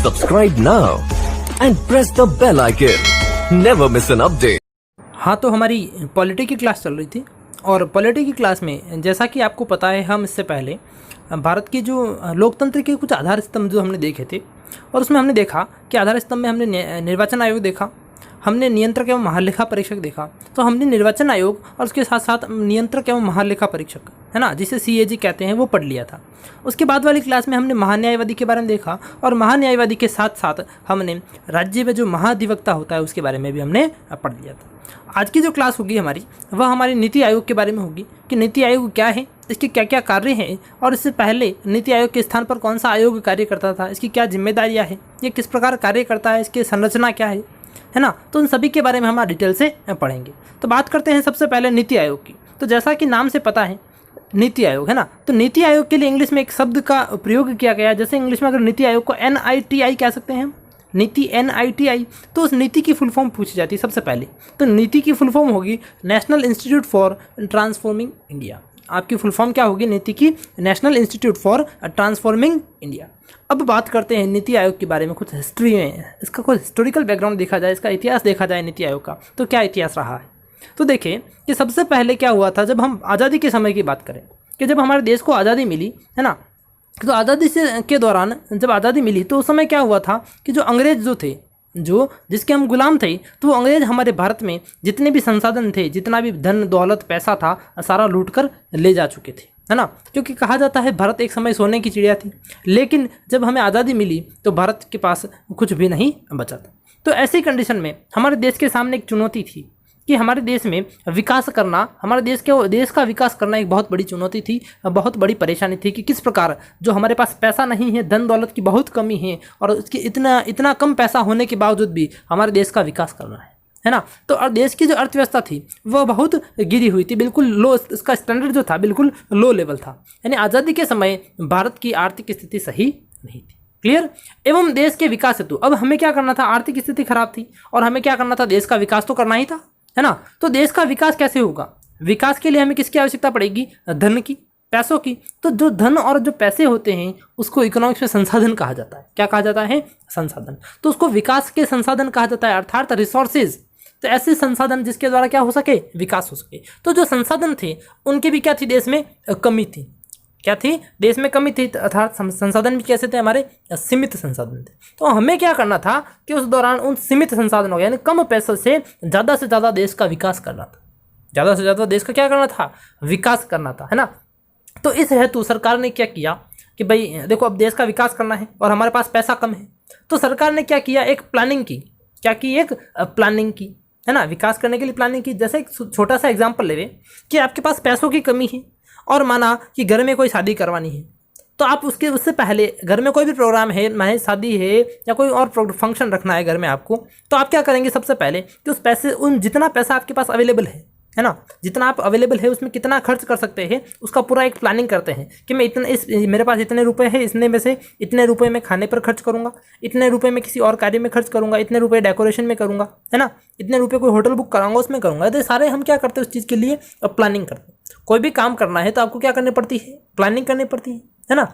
Subscribe now and press the bell icon. Never miss an update. हाँ, तो हमारी polity की क्लास चल रही थी और पॉलिटी की क्लास में जैसा कि आपको पता है, हम इससे पहले भारत की जो लोकतंत्र के कुछ आधार स्तंभ जो हमने देखे थे, और उसमें हमने देखा कि आधार स्तंभ में हमने निर्वाचन आयोग देखा, हमने नियंत्रक एवं महालेखा परीक्षक देखा। तो हमने निर्वाचन आयोग और उसके साथ साथ नियंत्रक एवं महालेखा परीक्षक, है ना, जिसे CAG कहते हैं, वो पढ़ लिया था। उसके बाद वाली क्लास में हमने महान्यायवादी के बारे में देखा, और महान्यायवादी के साथ साथ हमने राज्य में जो महाधिवक्ता होता है उसके बारे में भी हमने पढ़ लिया था। आज की जो क्लास होगी हमारी, वह हमारी नीति आयोग के बारे में होगी कि नीति आयोग क्या है, इसके क्या क्या कार्य हैं, और इससे पहले नीति आयोग के स्थान पर कौन सा आयोग कार्य करता था, इसकी क्या जिम्मेदारियाँ हैं, ये किस प्रकार कार्य करता है, इसकी संरचना क्या है ना। तो उन सभी के बारे में हम डिटेल से पढ़ेंगे। तो बात करते हैं सबसे पहले नीति आयोग की। तो जैसा कि नाम से पता है, नीति आयोग, है ना, तो नीति आयोग के लिए इंग्लिश में एक शब्द का प्रयोग किया गया है। जैसे इंग्लिश में अगर नीति आयोग को NITI कह सकते हैं, नीति NITI, तो उस नीति की फुल फॉर्म पूछी जाती है सबसे पहले। तो नीति की फुल फॉर्म होगी national institute for transforming India. आपकी फुल फॉर्म क्या होगी नीति की? National institute for transforming India. अब बात करते हैं नीति आयोग के बारे में, कुछ हिस्ट्री में इसका कुछ हिस्टोरिकल बैकग्राउंड देखा जाए, इसका इतिहास देखा जाए नीति आयोग का, तो क्या इतिहास रहा है। तो देखिए कि सबसे पहले क्या हुआ था, जब हम आज़ादी के समय की बात करें कि जब हमारे देश को आज़ादी मिली, है ना, तो आज़ादी से के दौरान जब आज़ादी मिली तो उस समय क्या हुआ था कि जो अंग्रेज़ जो थे, जो जिसके हम गुलाम थे, तो वो अंग्रेज़ हमारे भारत में जितने भी संसाधन थे, जितना भी धन दौलत पैसा था, सारा लूट कर ले जा चुके थे, है ना। क्योंकि कहा जाता है भारत एक समय सोने की चिड़िया थी, लेकिन जब हमें आज़ादी मिली तो भारत के पास कुछ भी नहीं बचा था। तो ऐसी कंडीशन में हमारे देश के सामने एक चुनौती थी कि हमारे देश में विकास करना, हमारे देश का विकास करना एक बहुत बड़ी चुनौती थी, बहुत बड़ी परेशानी थी कि किस प्रकार जो हमारे पास पैसा नहीं है, धन दौलत की बहुत कमी है, और उसकी इतना कम पैसा होने के बावजूद भी हमारे देश का विकास करना है ना। तो देश की जो अर्थव्यवस्था थी वह बहुत गिरी हुई थी, बिल्कुल लो, इसका स्टैंडर्ड जो था बिल्कुल लो लेवल था। यानी आज़ादी के समय भारत की आर्थिक स्थिति सही नहीं थी। क्लियर। एवं देश के विकास हेतु अब हमें क्या करना था, आर्थिक स्थिति खराब थी और हमें क्या करना था, देश का विकास तो करना ही था, है ना। तो देश का विकास कैसे होगा? विकास के लिए हमें किसकी आवश्यकता पड़ेगी? धन की, पैसों की। तो जो धन और जो पैसे होते हैं उसको इकोनॉमिक्स में संसाधन कहा जाता है। क्या कहा जाता है? संसाधन। तो उसको विकास के संसाधन कहा जाता है, अर्थात रिसोर्सेज। तो ऐसे संसाधन जिसके द्वारा क्या हो सके, विकास हो सके। तो जो संसाधन थे उनकी भी क्या थी, देश में कमी थी। क्या थी? देश में कमी थी, अर्थात संसाधन भी कैसे थे, हमारे सीमित संसाधन थे। तो हमें क्या करना था कि उस दौरान उन सीमित संसाधनों यानी कम पैसों से ज़्यादा देश का विकास करना था। ज़्यादा से ज़्यादा देश का क्या करना था? विकास करना था, है ना। तो इस हेतु सरकार ने क्या किया कि भाई देखो, अब देश का विकास करना है और हमारे पास पैसा कम है, तो सरकार ने क्या किया, एक प्लानिंग की। क्या की? एक प्लानिंग की, है ना, विकास करने के लिए प्लानिंग की। जैसे एक छोटा सा एग्जाम्पल ले कि आपके पास पैसों की कमी है और माना कि घर में कोई शादी करवानी है, तो आप उससे पहले घर में कोई भी प्रोग्राम है, चाहे शादी है या कोई और फंक्शन रखना है घर में आपको, तो आप क्या करेंगे सबसे पहले कि उस पैसे, जितना पैसा आपके पास अवेलेबल है ना, जितना आप अवेलेबल है उसमें कितना खर्च कर सकते हैं, उसका पूरा एक प्लानिंग करते हैं कि मैं मेरे पास इतने रुपए है, इसने में से इतने रुपए मैं खाने पर खर्च करूंगा, इतने रुपए मैं किसी और कार्य में खर्च करूंगा, इतने रुपए डेकोरेशन में करूंगा, है ना, इतने रुपए कोई होटल बुक कराऊंगा उसमें करूंगा। तो सारे हम क्या करते हैं, उस चीज़ के लिए प्लानिंग करते हैं। कोई भी काम करना है तो आपको क्या करनी पड़ती है? प्लानिंग करनी पड़ती है ना।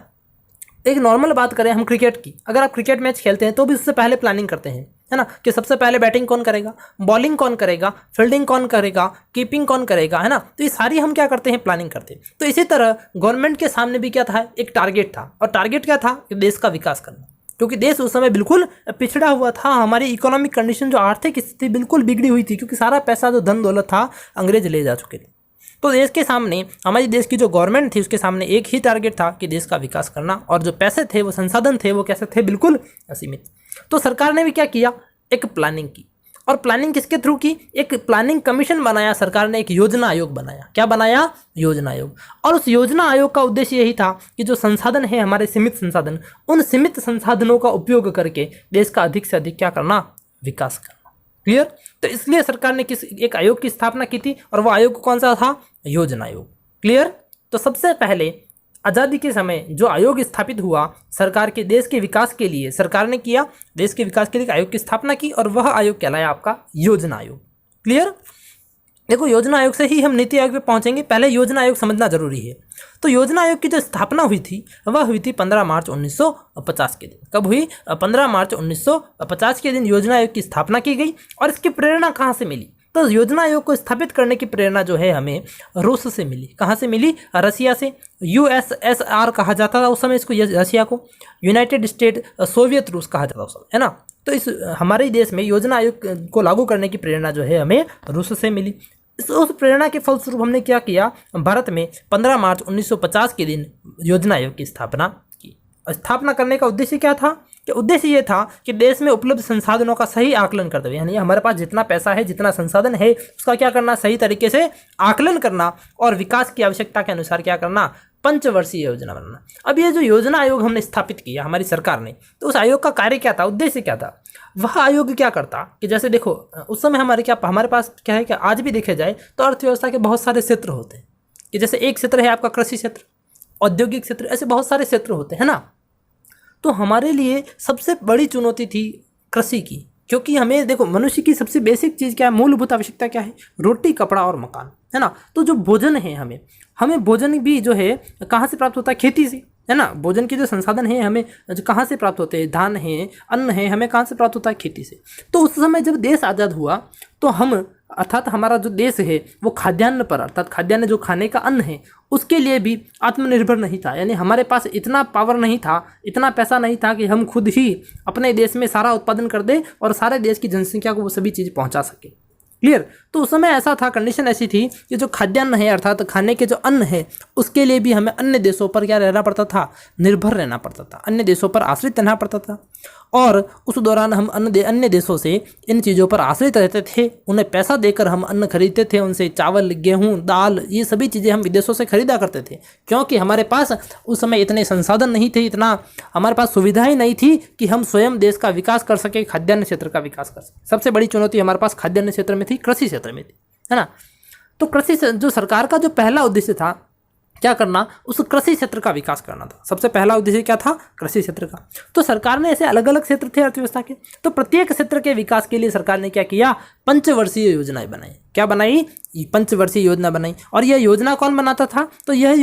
एक नॉर्मल बात करें हम क्रिकेट की, अगर आप क्रिकेट मैच खेलते हैं तो भी उससे पहले प्लानिंग करते हैं, है ना, कि सबसे पहले बैटिंग कौन करेगा, बॉलिंग कौन करेगा, फील्डिंग कौन करेगा, कीपिंग कौन करेगा, है ना। तो ये सारी हम क्या करते हैं, प्लानिंग करते हैं। तो इसी तरह गवर्नमेंट के सामने भी क्या था, एक टारगेट था, और टारगेट क्या था कि देश का विकास करना, क्योंकि देश उस समय बिल्कुल पिछड़ा हुआ था। हमारी इकोनॉमिक कंडीशन, जो आर्थिक स्थिति बिल्कुल बिगड़ी हुई थी, क्योंकि सारा पैसा जो धन दौलत था अंग्रेज ले जा चुके थे। तो देश के सामने, हमारी देश की जो गवर्नमेंट थी उसके सामने एक ही टारगेट था कि देश का विकास करना, और जो पैसे थे, वो संसाधन थे, वो कैसे थे, बिल्कुल असीमित। तो सरकार ने भी क्या किया, एक प्लानिंग की। और प्लानिंग किसके थ्रू की? एक प्लानिंग कमीशन बनाया सरकार ने, एक योजना आयोग बनाया। क्या बनाया? योजना आयोग। और उस योजना आयोग का उद्देश्य यही था कि जो संसाधन है हमारे सीमित संसाधन, उन सीमित संसाधनों का उपयोग करके देश का अधिक से अधिक क्या करना, विकास करना। क्लियर। तो इसलिए सरकार ने एक आयोग की स्थापना की थी, और वो आयोग कौन सा था? योजना आयोग। क्लियर। तो सबसे पहले आज़ादी के समय जो आयोग स्थापित हुआ सरकार के देश के विकास के लिए, सरकार ने किया, देश के विकास के लिए आयोग की स्थापना की, और वह आयोग कहलाया आपका योजना आयोग। क्लियर। देखो योजना आयोग से ही हम नीति आयोग पे पहुंचेंगे, पहले योजना आयोग समझना जरूरी है। तो योजना आयोग की जो स्थापना हुई थी वह हुई थी 15 मार्च 1950 के दिन। कब हुई? 15 मार्च 1950 के दिन योजना आयोग की स्थापना की गई। और इसकी प्रेरणा कहाँ से मिली? तो योजना आयोग को स्थापित करने की प्रेरणा जो है हमें रूस से मिली। कहाँ से मिली? रसिया से। USSR कहा जाता था उस समय इसको, रसिया को यूनाइटेड स्टेट सोवियत रूस कहा जाता उस समय, है ना। तो इस हमारे देश में योजना आयोग को लागू करने की प्रेरणा जो है हमें रूस से मिली। उस प्रेरणा के फलस्वरूप हमने क्या किया? भारत में 15 मार्च 1950 के दिन योजना आयोग की स्थापना की। स्थापना करने का उद्देश्य क्या था? कि उद्देश्य ये था कि देश में उपलब्ध संसाधनों का सही आकलन करते हुए, यानी हमारे पास जितना पैसा है, जितना संसाधन है, उसका क्या करना? सही तरीके से आकलन करना और विकास की आवश्यकता के अनुसार क्या करना? पंचवर्षीय योजना बनाना। अब ये जो योजना आयोग हमने स्थापित किया हमारी सरकार ने, तो उस आयोग का कार्य क्या था? उद्देश्य क्या था? वह आयोग क्या करता कि जैसे देखो उस समय हमारे पास क्या है कि आज भी देखा जाए तो अर्थव्यवस्था के बहुत सारे क्षेत्र होते हैं। कि जैसे एक क्षेत्र है आपका कृषि क्षेत्र, औद्योगिक क्षेत्र, ऐसे बहुत सारे क्षेत्र होते हैं ना। तो हमारे लिए सबसे बड़ी चुनौती थी कृषि की, क्योंकि हमें देखो मनुष्य की सबसे बेसिक चीज़ क्या है? मूलभूत आवश्यकता क्या है? रोटी, कपड़ा और मकान, है ना। तो जो भोजन है हमें भोजन भी जो है कहाँ से प्राप्त होता है? खेती से, है ना। भोजन के जो संसाधन है हमें जो कहाँ से प्राप्त होते हैं? धान है, अन्न है, हमें कहाँ से प्राप्त होता है? खेती से। तो उस समय जब देश आज़ाद हुआ तो हम अर्थात हमारा जो देश है वो खाद्यान्न पर, अर्थात खाद्यान्न जो खाने का अन्न है उसके लिए भी आत्मनिर्भर नहीं था। यानी हमारे पास इतना पावर नहीं था, इतना पैसा नहीं था कि हम खुद ही अपने देश में सारा उत्पादन कर दें और सारे देश की जनसंख्या को वो सभी चीज़ पहुंचा सके। क्लियर? तो उस समय ऐसा था, कंडीशन ऐसी थी कि जो खाद्यान्न है अर्थात खाने के जो अन्न है उसके लिए भी हमें अन्य देशों पर क्या रहना पड़ता था? निर्भर रहना पड़ता था, अन्य देशों पर आश्रित रहना पड़ता था। और उस दौरान हम अन्य देशों से इन चीज़ों पर आश्रित रहते थे, उन्हें पैसा देकर हम अन्न खरीदते थे, उनसे चावल, गेहूँ, दाल, ये सभी चीज़ें हम विदेशों से खरीदा करते थे, क्योंकि हमारे पास उस समय इतने संसाधन नहीं थे, इतना हमारे पास सुविधाएं नहीं थी कि हम स्वयं देश का विकास कर सके, खाद्यान्न क्षेत्र का विकास कर सके। सबसे बड़ी चुनौती हमारे पास खाद्यान्न क्षेत्र में थी, कृषि क्षेत्र में थी, है ना। तो कृषि जो सरकार का जो पहला उद्देश्य था क्या करना? उस कृषि क्षेत्र का विकास करना था। सबसे पहला उद्देश्य क्या था? कृषि क्षेत्र का। तो सरकार ने ऐसे अलग अलग क्षेत्र थे अर्थव्यवस्था के, तो प्रत्येक क्षेत्र के विकास के लिए सरकार ने क्या किया? पंचवर्षीय योजनाएं बनाई। क्या बनाई? पंचवर्षीय योजना बनाई। और यह योजना कौन बनाता था? तो यह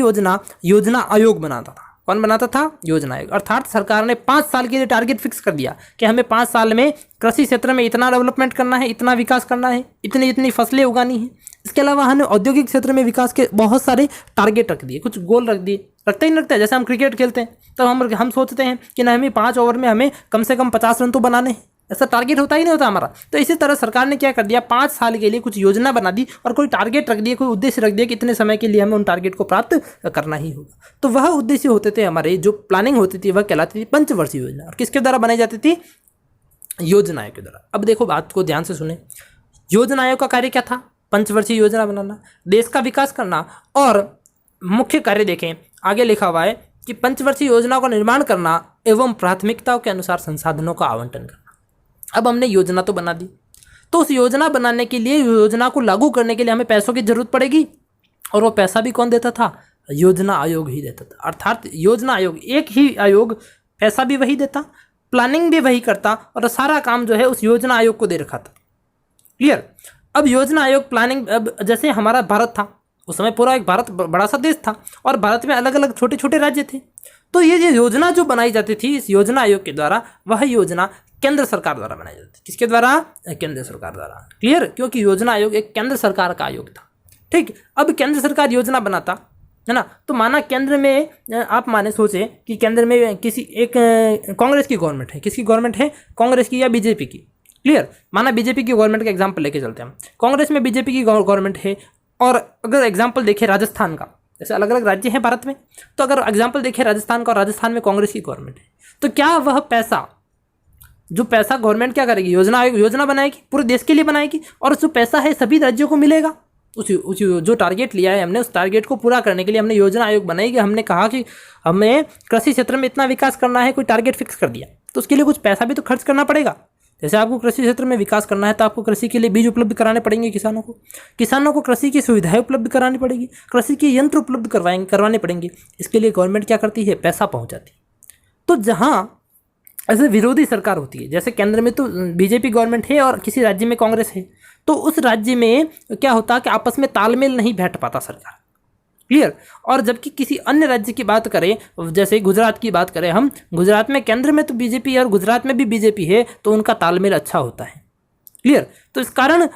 योजना आयोग बनाता था। कौन बनाता था? योजना आयोग। अर्थात सरकार ने 5 साल के लिए टारगेट फिक्स कर दिया कि हमें 5 साल में कृषि क्षेत्र में इतना डेवलपमेंट करना है, इतना विकास करना है, इतनी फसलें उगानी है। इसके अलावा हमने औद्योगिक क्षेत्र में विकास के बहुत सारे टारगेट रख दिए, कुछ गोल रख दिए। रखते ही नहीं रखते, जैसे हम क्रिकेट खेलते हैं तो हम सोचते हैं कि ना हमें 5 ओवर में हमें कम से कम 50 रन तो बनाने हैं, ऐसा टारगेट होता ही नहीं होता हमारा। तो इसी तरह सरकार ने क्या कर दिया? 5 साल के लिए कुछ योजना बना दी और कोई टारगेट रख दिया, कोई उद्देश्य रख दिया कि इतने समय के लिए हमें उन टारगेट को प्राप्त करना ही होगा। तो वह उद्देश्य होते थे हमारे, जो प्लानिंग होती थी वह कहलाती थी पंचवर्षीय योजना। और किसके द्वारा बनाई जाती थी? योजना आयोग के द्वारा। अब देखो बात को ध्यान से सुने, योजना आयोग का कार्य क्या था? पंचवर्षीय योजना बनाना, देश का विकास करना। और मुख्य कार्य देखें आगे लिखा हुआ है कि पंचवर्षीय योजना का निर्माण करना एवं प्राथमिकताओं के अनुसार संसाधनों का आवंटन करना। अब हमने योजना तो बना दी, तो उस योजना बनाने के लिए, योजना को लागू करने के लिए हमें पैसों की जरूरत पड़ेगी, और वो पैसा भी कौन देता था? योजना आयोग ही देता था। अर्थात योजना आयोग, एक ही आयोग, पैसा भी वही देता, प्लानिंग भी वही करता, और सारा काम जो है उस योजना आयोग को दे रखा था। क्लियर? अब योजना आयोग प्लानिंग, अब जैसे हमारा भारत था उस समय, पूरा एक भारत बड़ा सा देश था और भारत में अलग अलग छोटे छोटे राज्य थे। तो ये योजना जो बनाई जाती थी इस योजना आयोग के द्वारा, वह योजना केंद्र सरकार द्वारा बनाई जाती थी। किसके द्वारा? केंद्र सरकार द्वारा। क्लियर? क्योंकि योजना आयोग एक केंद्र सरकार का आयोग था। ठीक, अब केंद्र सरकार योजना बनाता है ना, तो माना केंद्र में आप सोचे कि केंद्र में किसी एक कांग्रेस की गवर्नमेंट है। किसकी गवर्नमेंट है? कांग्रेस की या बीजेपी की। क्लियर? माना बीजेपी की गवर्नमेंट का एग्जाम्पल लेके चलते हैं हम। कांग्रेस में बीजेपी की गवर्नमेंट है, और अगर एग्जाम्पल देखें राजस्थान का, जैसे अलग अलग राज्य हैं भारत में, तो अगर एग्जाम्पल देखें राजस्थान का, और राजस्थान में कांग्रेस की गवर्नमेंट है, तो क्या वह पैसा, जो पैसा गवर्नमेंट क्या करेगी? योजना बनाएगी, पूरे देश के लिए बनाएगी, और जो पैसा है सभी राज्यों को मिलेगा। उस जो टारगेट लिया है हमने, उस टारगेट को पूरा करने के लिए हमने योजना आयोग बनाई कि हमने कहा कि हमें कृषि क्षेत्र में इतना विकास करना है, कोई टारगेट फिक्स कर दिया, तो उसके लिए कुछ पैसा भी तो खर्च करना पड़ेगा। जैसे आपको कृषि क्षेत्र में विकास करना है तो आपको कृषि के लिए बीज उपलब्ध कराने पड़ेंगे किसानों को कृषि की सुविधाएं उपलब्ध करानी पड़ेगी, कृषि के यंत्र उपलब्ध करवाने पड़ेंगे। इसके लिए गवर्नमेंट क्या करती है? पैसा पहुंचाती है। तो जहां ऐसे विरोधी सरकार होती है, जैसे केंद्र में तो बीजेपी गवर्नमेंट है और किसी राज्य में कांग्रेस है, तो उस राज्य में क्या होता है कि आपस में तालमेल नहीं बैठ पाता सरकार, क्लियर। और जबकि किसी अन्य राज्य की बात करें, जैसे गुजरात की बात करें हम, गुजरात में केंद्र में तो बीजेपी और गुजरात में भी बीजेपी है, तो उनका तालमेल अच्छा होता है, क्लियर। तो इस कारण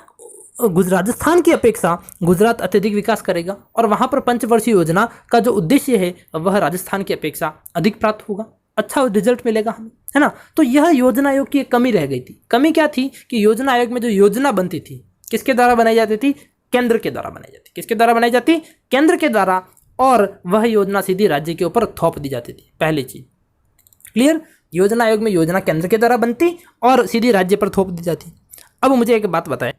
राजस्थान की अपेक्षा गुजरात अत्यधिक विकास करेगा और वहाँ पर पंचवर्षीय योजना का जो उद्देश्य है वह राजस्थान की अपेक्षा अधिक प्राप्त होगा, अच्छा रिजल्ट मिलेगा हमें, है ना। तो यह योजना आयोग की एक कमी रह गई थी। कमी क्या थी कि योजना आयोग में जो योजना बनती थी किसके द्वारा बनाई जाती थी? केंद्र के द्वारा बनाई जाती। किसके द्वारा बनाई जाती? केंद्र के द्वारा, और वह योजना सीधी राज्य के ऊपर थोप दी जाती थी, पहली चीज, क्लियर। योजना आयोग में योजना केंद्र के द्वारा बनती और सीधी राज्य पर थोप दी जाती। अब मुझे एक बात बताएं,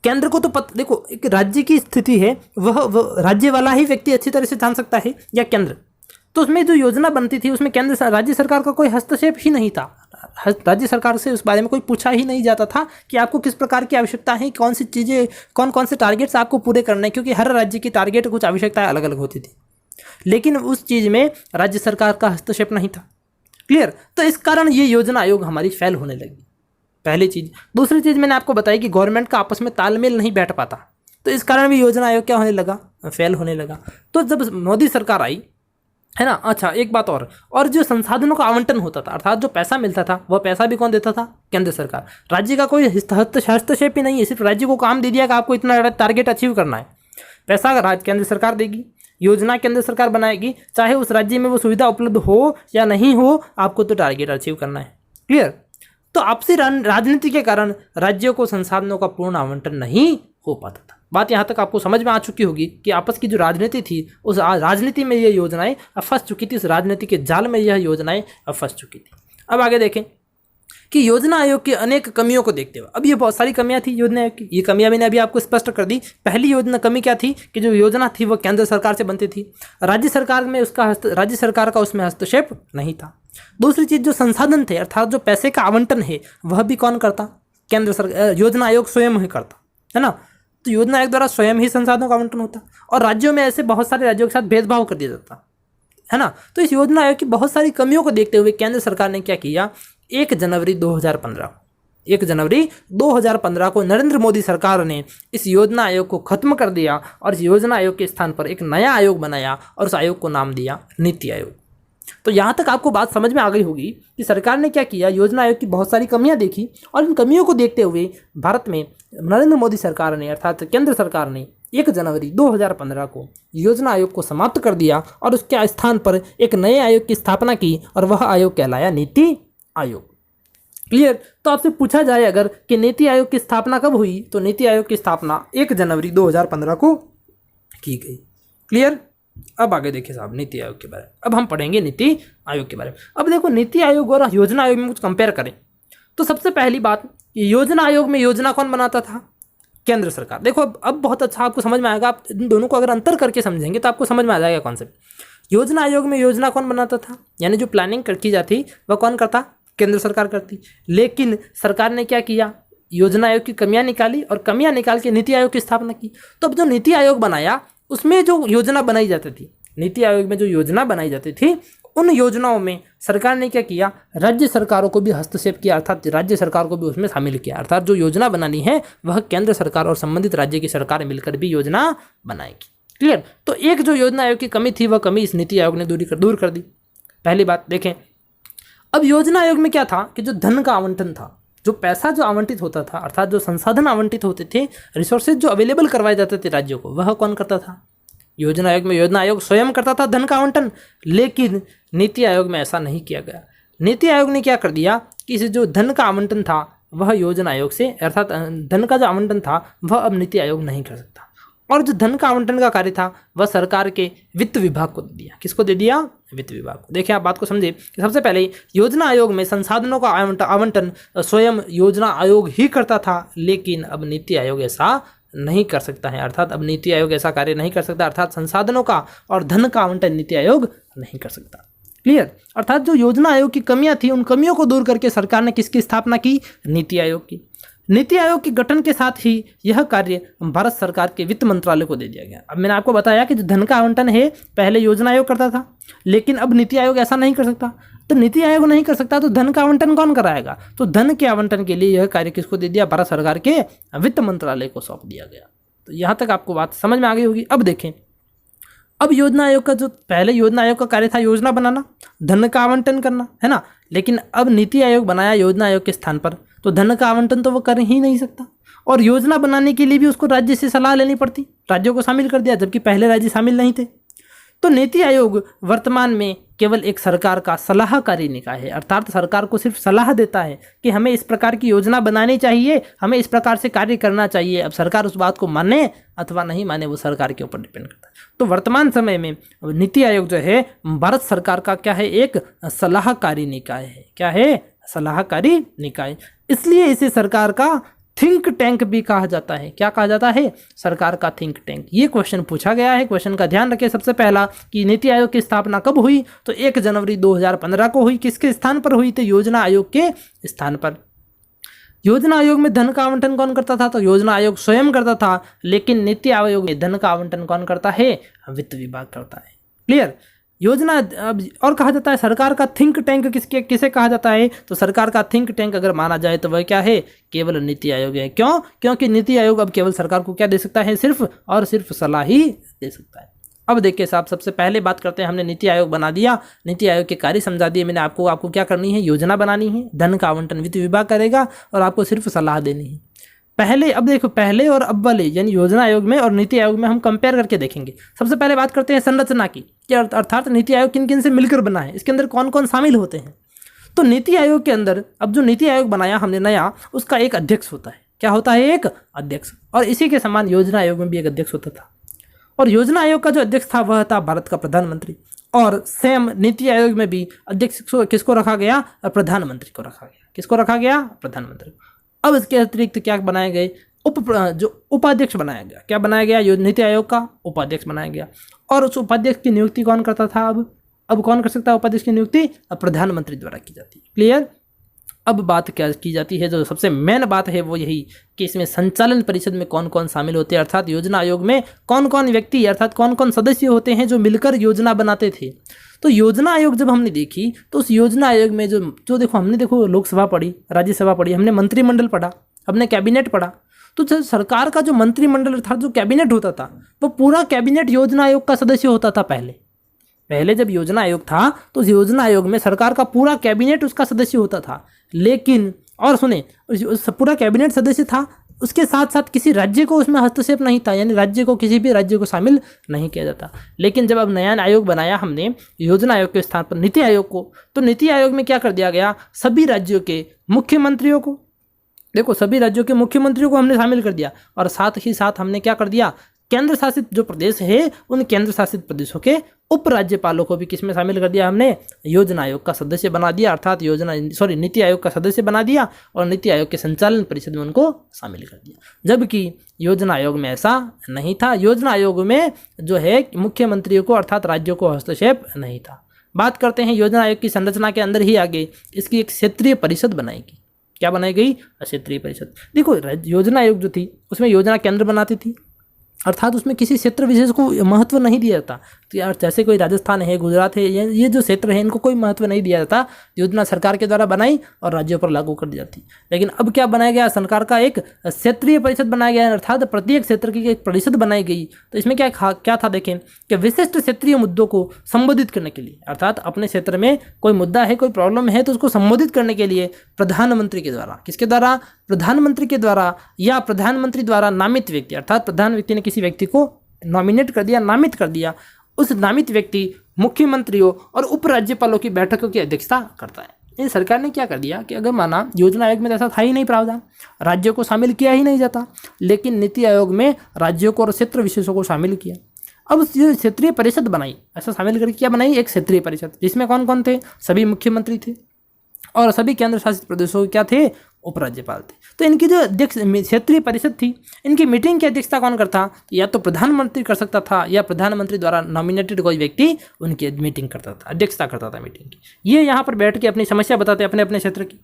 केंद्र को तो देखो, एक राज्य की स्थिति है वह राज्य वाला ही व्यक्ति अच्छी तरह से जान सकता है या केंद्र। तो उसमें जो योजना बनती थी उसमें राज्य सरकार का कोई हस्तक्षेप ही नहीं था। राज्य सरकार से उस बारे में कोई पूछा ही नहीं जाता था कि आपको किस प्रकार की आवश्यकता है, कौन सी चीज़ें, कौन कौन से टारगेट्स आपको पूरे करने हैं, क्योंकि हर राज्य की टारगेट कुछ आवश्यकताएं अलग अलग होती थी। लेकिन उस चीज़ में राज्य सरकार का हस्तक्षेप नहीं था, क्लियर। तो इस कारण ये योजना आयोग हमारी फेल होने लगी, पहली चीज़। दूसरी चीज़ मैंने आपको बताई कि गवर्नमेंट का आपस में तालमेल नहीं बैठ पाता, तो इस कारण भी योजना आयोग क्या होने लगा? फेल होने लगा। तो जब मोदी सरकार आई, है ना, अच्छा एक बात और जो संसाधनों का आवंटन होता था, अर्थात जो पैसा मिलता था, वह पैसा भी कौन देता था? केंद्र सरकार। राज्य का कोई हस्तक्षेप ही नहीं है, सिर्फ राज्य को काम दे दिया कि आपको इतना टारगेट अचीव करना है। पैसा केंद्र सरकार देगी, योजना केंद्र सरकार बनाएगी, चाहे उस राज्य में वो सुविधा उपलब्ध हो या नहीं हो, आपको तो टारगेट अचीव करना है, क्लियर। तो आपसी राजनीति के कारण राज्यों को संसाधनों का पूर्ण आवंटन नहीं हो पाता था। बात यहाँ तक आपको समझ में आ चुकी होगी कि आपस की जो राजनीति थी उस राजनीति में ये योजनाएं फंस चुकी थी, उस राजनीति के जाल में यह योजनाएं फंस चुकी थी। अब आगे देखें कि योजना आयोग की अनेक कमियों को देखते हुए, अब ये बहुत सारी कमियां थी योजना आयोग की, ये कमियां मैंने अभी आपको स्पष्ट कर दी। पहली कमी क्या थी कि जो योजना थी वो केंद्र सरकार से बनती थी, राज्य सरकार का उसमें हस्तक्षेप नहीं था। दूसरी चीज़, जो संसाधन थे अर्थात जो पैसे का आवंटन है वह भी कौन करता? केंद्र सरकार, योजना आयोग स्वयं ही करता, है ना। तो योजना आयोग द्वारा स्वयं ही संसाधनों का आवंटन होता और राज्यों में ऐसे बहुत सारे राज्यों के साथ भेदभाव कर दिया जाता, है ना। तो इस योजना आयोग की बहुत सारी कमियों को देखते हुए केंद्र सरकार ने क्या किया? 1 जनवरी 2015 को नरेंद्र मोदी सरकार ने इस योजना आयोग को खत्म कर दिया और इस योजना आयोग के स्थान पर एक नया आयोग बनाया और उस आयोग को नाम दिया नीति आयोग। तो यहाँ तक आपको बात समझ में आ गई होगी कि सरकार ने क्या किया, योजना आयोग की बहुत सारी कमियां देखी और इन कमियों को देखते हुए भारत में नरेंद्र मोदी सरकार ने अर्थात केंद्र सरकार ने 1 जनवरी 2015 को योजना आयोग को समाप्त कर दिया और उसके स्थान पर एक नए आयोग की स्थापना की और वह आयोग कहलाया नीति आयोग, क्लियर। तो आपसे पूछा जाए अगर कि नीति आयोग की स्थापना कब हुई, तो नीति आयोग की स्थापना 1 जनवरी 2015 को की गई, क्लियर। अब आगे देखिए साहब नीति आयोग के बारे में, अब हम पढ़ेंगे नीति आयोग के बारे में। अब देखो नीति आयोग और योजना आयोग में कुछ कंपेयर करें तो सबसे पहली बात, योजना आयोग में योजना कौन बनाता था? केंद्र सरकार। देखो अब बहुत अच्छा आपको समझ में आएगा, आप इन दोनों को अगर अंतर करके समझेंगे तो आपको समझ में आ जाएगा कॉन्सेप्ट। योजना आयोग में योजना कौन बनाता था, यानी जो प्लानिंग की जाती वह कौन करता? केंद्र सरकार करती। लेकिन सरकार ने क्या किया? योजना आयोग की कमियां निकाली और कमियां निकाल के नीति आयोग की स्थापना की। तो अब जो नीति आयोग बनाया उसमें जो योजना बनाई जाती थी, नीति आयोग में जो योजना बनाई जाती थी, उन योजनाओं में सरकार ने क्या किया? राज्य सरकारों को भी हस्तक्षेप किया, अर्थात राज्य सरकार को भी उसमें शामिल किया। अर्थात जो योजना बनानी है वह केंद्र सरकार और संबंधित राज्य की सरकार मिलकर भी योजना बनाएगी, क्लियर। तो एक जो योजना आयोग की कमी थी वह कमी इस नीति आयोग ने दूर कर दी, पहली बात। देखें अब योजना आयोग में क्या था कि जो धन का आवंटन था, जो पैसा जो आवंटित होता था, अर्थात जो संसाधन आवंटित होते थे, रिसोर्सेज जो अवेलेबल करवाए जाते थे राज्यों को, वह कौन करता था? योजना आयोग में योजना आयोग स्वयं करता था धन का आवंटन। लेकिन नीति आयोग में ऐसा नहीं किया गया। नीति आयोग ने क्या कर दिया कि इसे जो धन का आवंटन था वह योजना आयोग से, अर्थात धन का जो आवंटन था वह अब नीति आयोग नहीं कर सकता, और जो धन का आवंटन का कार्य था वह सरकार के वित्त विभाग को दे दिया। किसको दे दिया? वित्त विभाग को। देखिए आप बात को समझे कि सबसे पहले योजना आयोग में संसाधनों का आवंटन स्वयं योजना आयोग ही करता था, लेकिन अब नीति आयोग ऐसा नहीं कर सकता है, अर्थात अब नीति आयोग ऐसा कार्य नहीं कर सकता, अर्थात संसाधनों का और धन का आवंटन नीति आयोग नहीं कर सकता, क्लियर। अर्थात जो योजना आयोग की कमियां थी उन कमियों को दूर करके सरकार ने किसकी स्थापना की? नीति आयोग की। नीति आयोग के गठन के साथ ही यह कार्य भारत सरकार के वित्त मंत्रालय को दे दिया गया। अब मैंने आपको बताया कि जो धन का आवंटन है पहले योजना आयोग करता था, लेकिन अब नीति आयोग ऐसा नहीं कर सकता। तो नीति आयोग नहीं कर सकता तो धन का आवंटन कौन कराएगा? तो धन के आवंटन के लिए यह कार्य किसको दे दिया? भारत सरकार के वित्त मंत्रालय को सौंप दिया गया। तो यहाँ तक आपको बात समझ में आ गई होगी। अब देखें, अब योजना आयोग का जो पहले योजना आयोग का कार्य था योजना बनाना, धन का आवंटन करना, है ना। लेकिन अब नीति आयोग बनाया योजना आयोग के स्थान पर, तो धन का आवंटन तो वो कर ही नहीं सकता। और योजना बनाने के लिए भी उसको राज्य से सलाह लेनी पड़ती, राज्यों को शामिल कर दिया, जबकि पहले राज्य शामिल नहीं थे। तो नीति आयोग वर्तमान में केवल एक सरकार का सलाहकारी निकाय है, अर्थात सरकार को सिर्फ सलाह देता है कि हमें इस प्रकार की योजना बनानी चाहिए, हमें इस प्रकार से कार्य करना चाहिए। अब सरकार उस बात को माने अथवा नहीं माने वो सरकार के ऊपर डिपेंड करता है। तो वर्तमान समय में नीति आयोग जो है भारत सरकार का क्या है? एक सलाहकारी निकाय है। क्या है? सलाहकारी निकाय। इसलिए इसे सरकार का थिंक टैंक भी कहा जाता है। क्या कहा जाता है? सरकार का थिंक टैंक। ये क्वेश्चन पूछा गया है। क्वेश्चन का ध्यान रखें सबसे पहला कि नीति आयोग की स्थापना कब हुई? तो 1 जनवरी 2015 को हुई। किसके स्थान पर हुई? तो योजना आयोग के स्थान पर। योजना आयोग में धन का आवंटन कौन करता था? तो योजना आयोग स्वयं करता था, लेकिन नीति आयोग में धन का आवंटन कौन करता है? वित्त विभाग करता है। क्लियर? योजना और कहा जाता है सरकार का थिंक टैंक किसे कहा जाता है? तो सरकार का थिंक टैंक अगर माना जाए तो वह क्या है? केवल नीति आयोग है। क्यों? क्योंकि नीति आयोग अब केवल सरकार को क्या दे सकता है? सिर्फ और सिर्फ सलाह ही दे सकता है। अब देखिए साहब, सबसे पहले बात करते हैं, हमने नीति आयोग बना दिया, नीति आयोग के कार्य समझा दिए मैंने आपको क्या करनी है? योजना बनानी है, धन का आवंटन वित्त विभाग करेगा और आपको सिर्फ सलाह देनी है। पहले, अब देखो, पहले और अब वाले यानी योजना आयोग में और नीति आयोग में हम कंपेयर करके देखेंगे। सबसे पहले बात करते हैं संरचना की, अर्थात नीति आयोग किन किन से मिलकर बना है, इसके अंदर कौन कौन शामिल होते हैं। तो नीति आयोग के अंदर अब जो नीति आयोग बनाया हमने नया, उसका एक अध्यक्ष होता है। क्या होता है? एक अध्यक्ष। और इसी के समान योजना आयोग में भी एक अध्यक्ष होता था। और योजना आयोग का जो अध्यक्ष था वह था भारत का प्रधानमंत्री। और सेम नीति आयोग में भी अध्यक्ष किसको रखा गया? प्रधानमंत्री को रखा गया। किसको रखा गया? प्रधानमंत्री। अब इसके अतिरिक्त क्या बनाए गए? उपाध्यक्ष बनाया गया। क्या बनाया गया? नीति आयोग का उपाध्यक्ष बनाया गया। और उस उपाध्यक्ष की नियुक्ति कौन करता था? अब कौन कर सकता है उपाध्यक्ष की नियुक्ति? अब प्रधानमंत्री द्वारा की जाती है। क्लियर? अब बात क्या की जाती है, जो सबसे मेन बात है वो यही कि इसमें संचालन परिषद में कौन कौन शामिल होते हैं, अर्थात योजना आयोग में कौन कौन व्यक्ति अर्थात कौन कौन सदस्य होते हैं जो मिलकर योजना बनाते थे। तो योजना आयोग जब हमने देखी तो उस योजना आयोग में जो देखो, हमने देखो लोकसभा पढ़ी, राज्यसभा पढ़ी, हमने मंत्रिमंडल पढ़ा, हमने कैबिनेट पढ़ा। तो जो सरकार का जो मंत्रिमंडल अर्थात जो कैबिनेट होता था वो पूरा कैबिनेट योजना आयोग का सदस्य होता था। पहले जब योजना आयोग था तो उस योजना आयोग में सरकार का पूरा कैबिनेट उसका सदस्य होता था। लेकिन और सुने, उस पूरा कैबिनेट सदस्य था, उसके साथ साथ किसी राज्य को उसमें हस्तक्षेप नहीं था, यानी राज्य को किसी भी राज्य को शामिल नहीं किया जाता। लेकिन जब अब नया आयोग बनाया हमने योजना आयोग के स्थान पर नीति आयोग को, तो नीति आयोग में क्या कर दिया गया? सभी राज्यों के मुख्यमंत्रियों को, देखो सभी राज्यों के मुख्यमंत्रियों को हमने शामिल कर दिया। और साथ ही साथ हमने क्या कर दिया? केंद्र शासित जो प्रदेश है उन केंद्र शासित प्रदेशों के उपराज्यपालों को भी किसमें शामिल कर दिया? हमने योजना आयोग का सदस्य बना दिया, अर्थात नीति आयोग का सदस्य बना दिया और नीति आयोग के संचालन परिषद में उनको शामिल कर दिया। जबकि योजना आयोग में ऐसा नहीं था। योजना आयोग में जो है मुख्यमंत्रियों को अर्थात राज्यों को हस्तक्षेप नहीं था। बात करते हैं योजना आयोग की संरचना के अंदर ही आगे इसकी एक क्षेत्रीय परिषद बनाएगी। क्या बनाई गई? क्षेत्रीय परिषद। देखो योजना आयोग जो थी उसमें योजना केंद्र बनाती थी, अर्थात उसमें किसी क्षेत्र विशेष को महत्व नहीं दिया जाता। तो यार जैसे कोई राजस्थान है, गुजरात है, ये जो क्षेत्र है इनको कोई महत्व नहीं दिया जाता। योजना सरकार के द्वारा बनाई और राज्यों पर लागू कर दी जाती। लेकिन अब क्या बनाया गया? सरकार का एक क्षेत्रीय परिषद बनाया गया, अर्थात प्रत्येक क्षेत्र की एक परिषद बनाई गई। तो इसमें क्या था देखें कि विशिष्ट क्षेत्रीय मुद्दों को संबोधित करने के लिए, अर्थात अपने क्षेत्र में कोई मुद्दा है, कोई प्रॉब्लम है तो उसको संबोधित करने के लिए प्रधानमंत्री के द्वारा, किसके द्वारा? प्रधानमंत्री के द्वारा या प्रधानमंत्री द्वारा नामित व्यक्ति, अर्थात प्रधान व्यक्ति ने किसी व्यक्ति को नॉमिनेट कर दिया, नामित कर दिया, उस नामित व्यक्ति मुख्यमंत्रियों और उपराज्यपालों की बैठकों की अध्यक्षता करता है। ये सरकार ने क्या कर दिया कि अगर माना योजना आयोग में ऐसा था ही नहीं प्रावधान, राज्यों को शामिल किया ही नहीं जाता, लेकिन नीति आयोग में राज्यों को और क्षेत्र विशेषों को शामिल किया। अब क्षेत्रीय परिषद बनाई, ऐसा शामिल करके क्या बनाई? एक क्षेत्रीय परिषद, जिसमें कौन कौन थे? सभी मुख्यमंत्री थे और सभी केंद्र शासित प्रदेशों के क्या थे? उपराज्यपाल थे। तो इनकी जो अध्यक्ष क्षेत्रीय परिषद थी, इनकी मीटिंग की अध्यक्षता कौन करता? या तो प्रधानमंत्री कर सकता था या प्रधानमंत्री द्वारा नॉमिनेटेड कोई व्यक्ति उनकी मीटिंग करता था, अध्यक्षता करता था मीटिंग की। ये यहाँ पर बैठ के अपनी समस्या बताते अपने अपने क्षेत्र की।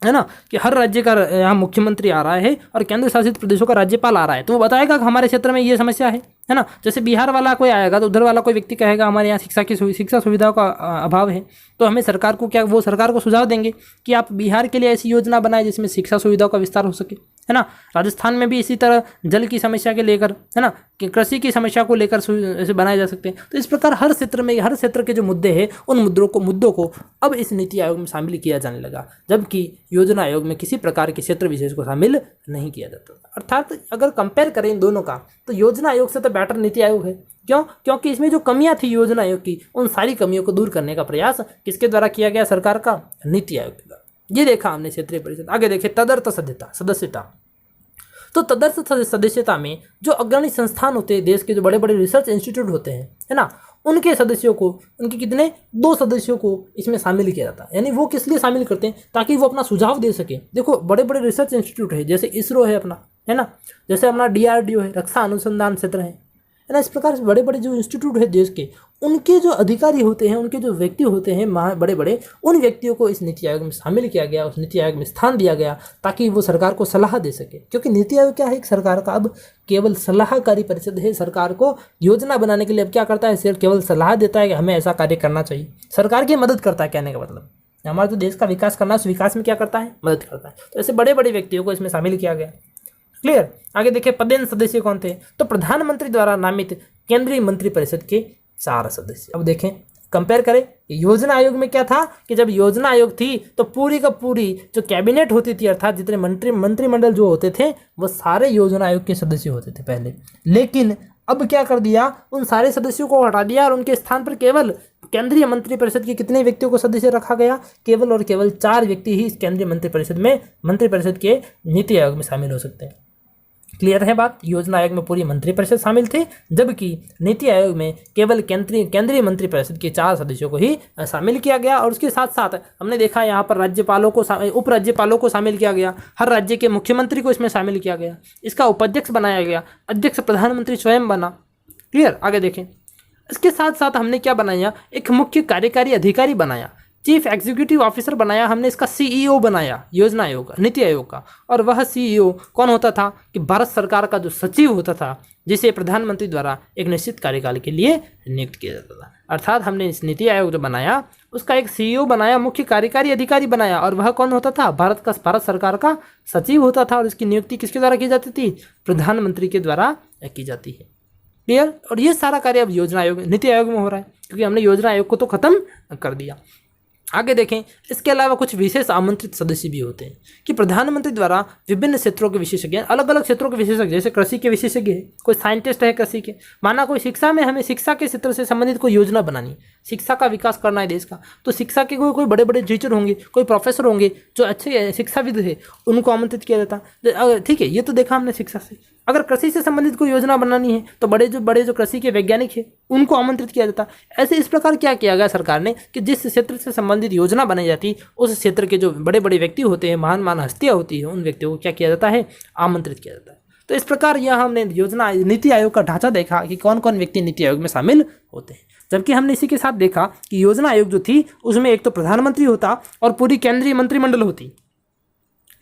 है ना, कि हर राज्य का यहाँ मुख्यमंत्री आ रहा है और केंद्र शासित प्रदेशों का राज्यपाल आ रहा है, तो वो बताएगा कि हमारे क्षेत्र में ये समस्या है ना। जैसे बिहार वाला कोई आएगा तो उधर वाला कोई व्यक्ति कहेगा हमारे यहाँ शिक्षा सुविधाओं का अभाव है, तो हमें सरकार को क्या, वो सरकार को सुझाव देंगे कि आप बिहार के लिए ऐसी योजना बनाए जिसमें शिक्षा सुविधाओं का विस्तार हो सके, है ना। राजस्थान में भी इसी तरह जल की समस्या के लेकर, है ना, कि कृषि की समस्या को लेकर ऐसे बनाए जा सकते हैं। तो इस प्रकार हर क्षेत्र के जो मुद्दे हैं उन मुद्दों को अब इस नीति आयोग में शामिल किया जाने लगा, जबकि योजना आयोग में किसी प्रकार के क्षेत्र विशेष को शामिल नहीं किया जाता। अर्थात अगर कंपेयर करें इन दोनों का तो योजना आयोग से तो बेटर नीति आयोग है। क्यों? क्योंकि इसमें जो कमियां थी योजना आयोग की, उन सारी कमियों को दूर करने का प्रयास किसके द्वारा किया गया? सरकार का, नीति आयोग के द्वारा। ये देखा हमने क्षेत्रीय परिषद। आगे देखें तदर्थ सदस्यता। तो तदर्थ सदस्यता में जो अग्रणी संस्थान होते हैं, देश के जो बड़े बड़े रिसर्च इंस्टीट्यूट होते हैं, है ना, उनके सदस्यों को, उनके कितने 2 सदस्यों को इसमें शामिल किया जाता है। यानी वो किस लिए शामिल करते हैं? ताकि वो अपना सुझाव दे सके। देखो बड़े बड़े रिसर्च इंस्टीट्यूट है, जैसे इसरो है अपना, है ना, जैसे अपना DRDO है, रक्षा अनुसंधान क्षेत्र है ना। इस प्रकार से बड़े बड़े जो इंस्टीट्यूट है देश के, उनके जो अधिकारी होते हैं, उनके जो व्यक्ति होते हैं बड़े बड़े, उन व्यक्तियों को इस नीति आयोग में शामिल किया गया, उस नीति आयोग में स्थान दिया गया ताकि वो सरकार को सलाह दे सके। क्योंकि नीति आयोग क्या है? एक सरकार का अब केवल सलाहकारी परिषद है। सरकार को योजना बनाने के लिए अब क्या करता है? सिर्फ केवल सलाह देता है कि हमें ऐसा कार्य करना चाहिए। सरकार की मदद करता है, कहने का मतलब हमारे जो देश का विकास करना है उस विकास में क्या करता है? मदद करता है। तो ऐसे बड़े बड़े व्यक्तियों को इसमें शामिल किया गया। क्लियर? आगे देखिए पदेन सदस्य कौन थे? तो प्रधानमंत्री द्वारा नामित केंद्रीय मंत्रिपरिषद के 4 सदस्य। अब देखें, कंपेयर करें, योजना आयोग में क्या था कि जब योजना आयोग थी तो पूरी का पूरी जो कैबिनेट होती थी, अर्थात जितने मंत्रिमंडल जो होते थे वो सारे योजना आयोग के सदस्य होते थे पहले। लेकिन अब क्या कर दिया? उन सारे सदस्यों को हटा दिया और उनके स्थान पर केवल केंद्रीय मंत्रिपरिषद के कितने व्यक्तियों को सदस्य रखा गया? केवल और केवल 4 व्यक्ति ही इस केंद्रीय मंत्रिपरिषद के नीति आयोग में शामिल हो सकते हैं। क्लियर है बात? योजना आयोग में पूरी मंत्रिपरिषद शामिल थे, जबकि नीति आयोग में केवल केंद्रीय मंत्रिपरिषद के 4 सदस्यों को ही शामिल किया गया। और उसके साथ साथ हमने देखा यहाँ पर राज्यपालों को, उप राज्यपालों को शामिल किया गया, हर राज्य के मुख्यमंत्री को इसमें शामिल किया गया, इसका उपाध्यक्ष बनाया गया, अध्यक्ष प्रधानमंत्री स्वयं बना। क्लियर? आगे देखें, इसके साथ साथ हमने क्या बनाया? एक मुख्य कार्यकारी अधिकारी बनाया, चीफ एग्जीक्यूटिव ऑफिसर बनाया हमने, इसका CEO बनाया योजना आयोग, नीति आयोग का। और वह CEO कौन होता था? कि भारत सरकार का जो सचिव होता था, जिसे प्रधानमंत्री द्वारा एक निश्चित कार्यकाल के लिए नियुक्त किया जाता था। अर्थात हमने इस नीति आयोग जो बनाया उसका एक CEO बनाया, मुख्य कार्यकारी अधिकारी बनाया, और वह कौन होता था? भारत सरकार का सचिव होता था। और इसकी नियुक्ति किसके द्वारा की जाती थी? प्रधानमंत्री के द्वारा की जाती है। क्लियर? और ये सारा कार्य अब योजना आयोग, नीति आयोग में हो रहा है, क्योंकि हमने योजना आयोग को तो खत्म कर दिया। आगे देखें, इसके अलावा कुछ विशेष आमंत्रित सदस्य भी होते हैं कि प्रधानमंत्री द्वारा विभिन्न क्षेत्रों के विशेषज्ञ, अलग अलग क्षेत्रों के विशेषज्ञ, जैसे कृषि के विशेषज्ञ है, कोई साइंटिस्ट है कृषि के, माना कोई शिक्षा में, हमें शिक्षा के क्षेत्र से संबंधित कोई योजना बनानी, शिक्षा का विकास करना है देश का, तो शिक्षा के कोई बड़े बड़े टीचर होंगे, कोई प्रोफेसर होंगे जो अच्छे शिक्षाविद है, उनको आमंत्रित किया जाता। ठीक है, ये तो देखा हमने शिक्षा से। अगर कृषि से संबंधित कोई योजना बनानी है तो बड़े जो कृषि के वैज्ञानिक हैं उनको आमंत्रित किया जाता। ऐसे इस प्रकार क्या किया गया सरकार ने कि जिस क्षेत्र से संबंधित योजना बनाई जाती, उस क्षेत्र के जो बड़े बड़े व्यक्ति होते हैं, महान हस्तियाँ होती है, उन व्यक्तियों को क्या किया जाता है? आमंत्रित किया जाता है। तो इस प्रकार यह हमने नीति आयोग का ढांचा देखा कि कौन कौन व्यक्ति नीति आयोग में शामिल होते हैं। जबकि हमने इसी के साथ देखा कि योजना आयोग जो थी उसमें एक तो प्रधानमंत्री होता और पूरी केंद्रीय मंत्रिमंडल होती।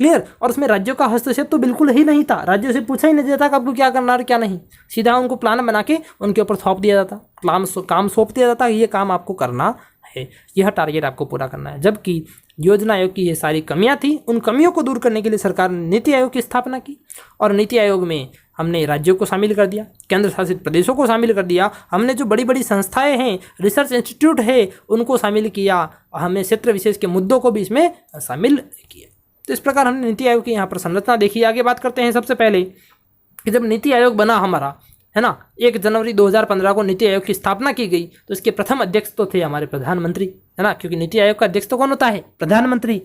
क्लियर? और उसमें राज्यों का हस्तक्षेप तो बिल्कुल ही नहीं था, राज्यों से पूछा ही नहीं जाता कि आपको क्या करना है और क्या नहीं, सीधा उनको प्लान बना के उनके ऊपर सौंप दिया जाता, काम सौंप दिया जाता, ये काम आपको करना है, यह टारगेट आपको पूरा करना है। जबकि योजना आयोग की ये सारी कमियां थी, उन कमियों को दूर करने के लिए सरकार ने नीति आयोग की स्थापना की। और नीति आयोग में हमने राज्यों को शामिल कर दिया, केंद्र शासित प्रदेशों को शामिल कर दिया, हमने जो बड़ी बड़ी संस्थाएं हैं, रिसर्च इंस्टीट्यूट है, उनको शामिल किया, हमने क्षेत्र विशेष के मुद्दों को भी इसमें शामिल किया। तो इस प्रकार हमने नीति आयोग की यहाँ पर संरचना देखी। आगे बात करते हैं सबसे पहले कि जब नीति आयोग बना हमारा, है ना, 1 जनवरी 2015 को नीति आयोग की स्थापना की गई, तो इसके प्रथम अध्यक्ष तो थे हमारे प्रधानमंत्री, है ना, क्योंकि नीति आयोग का अध्यक्ष तो कौन होता है? प्रधानमंत्री।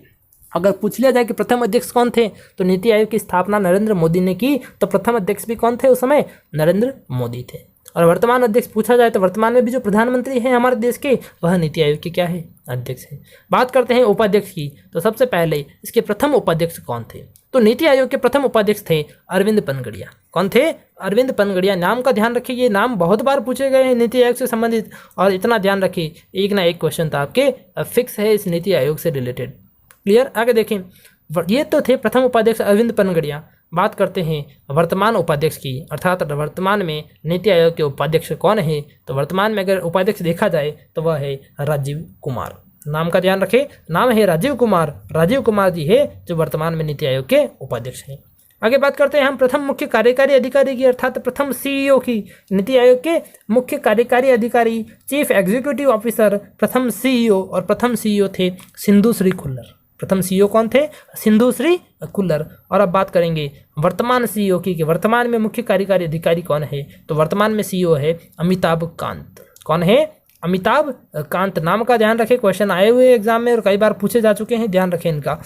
अगर पूछ लिया जाए कि प्रथम अध्यक्ष कौन थे, तो नीति आयोग की स्थापना नरेंद्र मोदी ने की, तो प्रथम अध्यक्ष भी कौन थे उस समय? नरेंद्र मोदी थे। और वर्तमान अध्यक्ष पूछा जाए तो वर्तमान में भी जो प्रधानमंत्री हैं हमारे देश के, वह नीति आयोग के क्या है? अध्यक्ष है। बात करते हैं उपाध्यक्ष की, तो सबसे पहले इसके प्रथम उपाध्यक्ष कौन थे? तो नीति आयोग के प्रथम उपाध्यक्ष थे अरविंद पनगड़िया। कौन थे? अरविंद पनगड़िया। नाम का ध्यान रखिए, ये नाम बहुत बार पूछे गए हैं नीति आयोग से संबंधित, और इतना ध्यान रखिए एक ना एक क्वेश्चन तो आपके फिक्स है इस नीति आयोग से रिलेटेड। क्लियर? आगे देखें, ये तो थे प्रथम उपाध्यक्ष अरविंद पनगड़िया। बात करते हैं वर्तमान उपाध्यक्ष की, अर्थात वर्तमान में नीति आयोग के उपाध्यक्ष कौन है। तो वर्तमान में अगर उपाध्यक्ष देखा जाए तो वह है राजीव कुमार। नाम का ध्यान रखें, नाम है राजीव कुमार। राजीव कुमार जी है जो वर्तमान में नीति आयोग के उपाध्यक्ष हैं। आगे बात करते हैं हम प्रथम मुख्य कार्यकारी अधिकारी की, अर्थात प्रथम सीईओ की। नीति आयोग के मुख्य कार्यकारी अधिकारी, चीफ एग्जीक्यूटिव ऑफिसर, प्रथम सीईओ, और प्रथम सीईओ थे सिंधु श्री खुल्लर। प्रथम सीईओ कौन थे? सिंधु श्री खुल्लर। और अब बात करेंगे वर्तमान सीईओ की कि वर्तमान में मुख्य कार्यकारी अधिकारी कौन है। तो वर्तमान में सीईओ है अमिताभ कांत। कौन है? अमिताभ कांत। नाम का ध्यान रखें, क्वेश्चन आए हुए एग्जाम में और कई बार पूछे जा चुके हैं, ध्यान रखें इनका।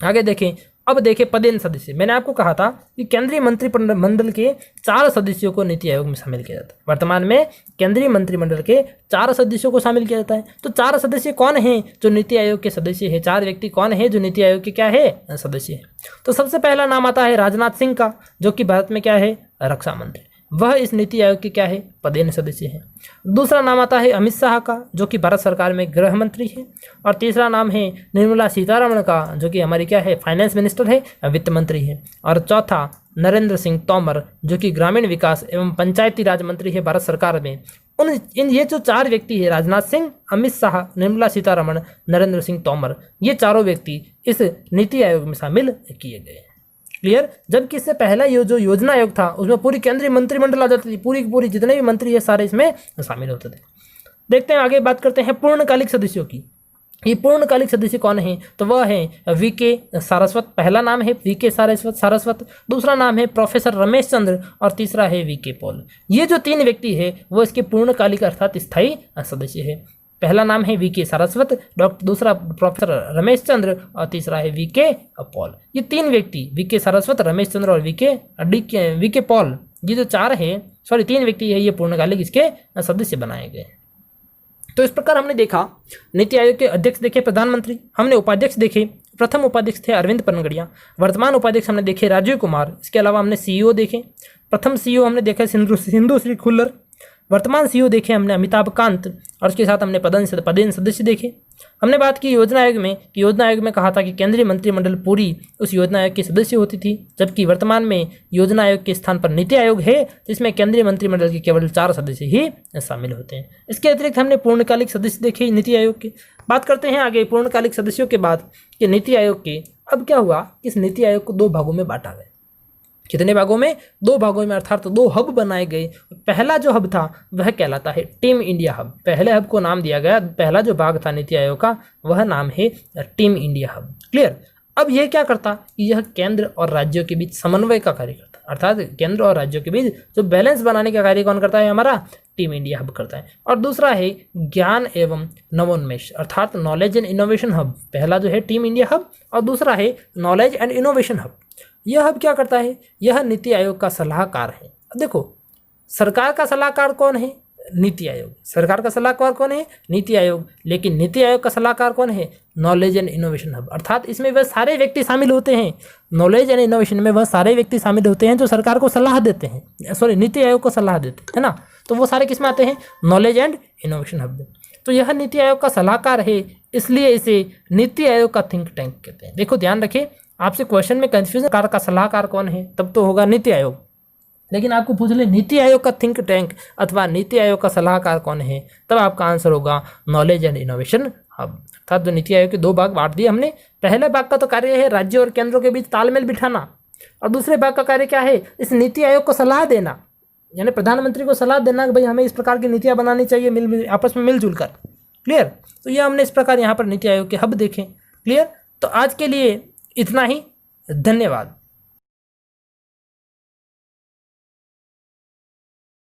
आगे देखें, अब देखें पदेन सदस्य। मैंने आपको कहा था कि केंद्रीय मंत्रिमंडल के 4 सदस्यों को नीति आयोग में शामिल किया जाता है। वर्तमान में केंद्रीय मंत्रिमंडल के 4 सदस्यों को शामिल किया जाता है। तो 4 सदस्य कौन हैं जो नीति आयोग के सदस्य है? 4 व्यक्ति कौन है जो नीति आयोग के क्या है? सदस्य है। तो सबसे पहला नाम आता है राजनाथ सिंह का, जो कि भारत में क्या है? रक्षा मंत्री। वह इस नीति आयोग के क्या है? पदेन सदस्य है। दूसरा नाम आता है अमित शाह का, जो कि भारत सरकार में गृह मंत्री है। और तीसरा नाम है निर्मला सीतारमण का, जो कि हमारी क्या है? फाइनेंस मिनिस्टर है, वित्त मंत्री है। और चौथा नरेंद्र सिंह तोमर, जो कि ग्रामीण विकास एवं पंचायती राज मंत्री है भारत सरकार में। ये जो 4 व्यक्ति है, राजनाथ सिंह, अमित शाह, निर्मला सीतारमण, नरेंद्र सिंह तोमर, ये चारों व्यक्ति इस नीति आयोग में शामिल किए गए। क्लियर? जबकि इससे पहला ये जो योजना आयोग था उसमें पूरी केंद्रीय मंत्रिमंडल आ जाती थी, पूरी जितने भी मंत्री है सारे इसमें शामिल होते थे। देखते हैं आगे, बात करते हैं पूर्णकालिक सदस्यों की। ये पूर्णकालिक सदस्य कौन है? तो वह है वीके सारस्वत। पहला नाम है वीके सारस्वत, दूसरा नाम है प्रोफेसर रमेश चंद्र, और तीसरा है वीके पॉल। ये जो 3 व्यक्ति है वो इसके पूर्णकालिक अर्थात स्थायी सदस्य है। पहला नाम है वीके सारस्वत, दूसरा प्रोफेसर रमेश चंद्र, और तीसरा है वीके पॉल। ये 3 व्यक्ति, वीके सारस्वत, रमेश चंद्र और वीके पॉल, ये जो 3 व्यक्ति है, ये पूर्णकालिक इसके सदस्य बनाए गए। तो इस प्रकार हमने देखा नीति आयोग के अध्यक्ष देखे प्रधानमंत्री, हमने उपाध्यक्ष देखे, प्रथम उपाध्यक्ष थे अरविंद पनगड़िया, वर्तमान उपाध्यक्ष हमने देखे राजीव कुमार, इसके अलावा हमने सीईओ देखे। प्रथम सीईओ हमने देखा सिंधु श्री खुल्लर, वर्तमान सीईओ देखे हमने अमिताभ कांत, और उसके साथ हमने पदेन सदस्य देखे। हमने बात की योजना आयोग में कि योजना आयोग में कहा था कि केंद्रीय मंत्रिमंडल पूरी उस योजना आयोग के सदस्य होती थी, जबकि वर्तमान में योजना आयोग के स्थान पर नीति आयोग है, जिसमें केंद्रीय मंत्रिमंडल के केवल 4 सदस्य ही शामिल होते हैं। इसके अतिरिक्त हमने पूर्णकालिक सदस्य देखे नीति आयोग के। बात करते हैं आगे पूर्णकालिक सदस्यों के बाद कि नीति आयोग के अब क्या हुआ, इस नीति आयोग को 2 भागों में बांटा गया। कितने भागों में? 2 भागों में, अर्थात 2 हब बनाए गए। पहला जो हब था वह कहलाता है टीम इंडिया हब। पहले हब को नाम दिया गया, पहला जो भाग था नीति आयोग का वह नाम है टीम इंडिया हब। क्लियर? अब यह क्या करता? यह केंद्र और राज्यों के बीच समन्वय का कार्य करता, अर्थात केंद्र और राज्यों के बीच जो बैलेंस बनाने का कार्य कौन करता है? हमारा टीम इंडिया हब करता है। और दूसरा है ज्ञान एवं नवोन्मेष, अर्थात नॉलेज एंड इनोवेशन हब। पहला जो है टीम इंडिया हब और दूसरा है नॉलेज एंड इनोवेशन हब। यह हब क्या करता है? यह नीति आयोग का सलाहकार है। देखो, सरकार का सलाहकार कौन है? नीति आयोग। सरकार का सलाहकार कौन है? नीति आयोग। लेकिन नीति आयोग का सलाहकार कौन है? नॉलेज एंड इनोवेशन हब, अर्थात इसमें वह सारे व्यक्ति शामिल होते हैं। नॉलेज एंड इनोवेशन में वह सारे व्यक्ति शामिल होते हैं जो सरकार को सलाह देते हैं, नीति आयोग को सलाह देते हैं, है ना। तो वो सारे किस में आते हैं? नॉलेज एंड इनोवेशन हब में। तो यह नीति आयोग का सलाहकार है, इसलिए इसे नीति आयोग का थिंक टैंक कहते हैं। देखो ध्यान रखें, आपसे क्वेश्चन में कंफ्यूजन सरकार का सलाहकार कौन है, तब तो होगा नीति आयोग। लेकिन आपको पूछ ले नीति आयोग का थिंक टैंक अथवा नीति आयोग का सलाहकार कौन है, तब आपका आंसर होगा नॉलेज एंड इनोवेशन हब। अर्थात जो नीति आयोग के 2 भाग बांट दिए हमने। पहले भाग का तो कार्य है राज्य और केंद्रों के बीच तालमेल बिठाना, और दूसरे भाग का कार्य क्या है? इस नीति आयोग को सलाह देना, यानी प्रधानमंत्री को सलाह देना कि भाई हमें इस प्रकार की नीतियाँ बनानी चाहिए, आपस में मिलजुल कर। क्लियर? तो ये हमने इस प्रकार यहाँ पर नीति आयोग के हब देखें। क्लियर? तो आज के लिए इतना ही। धन्यवाद।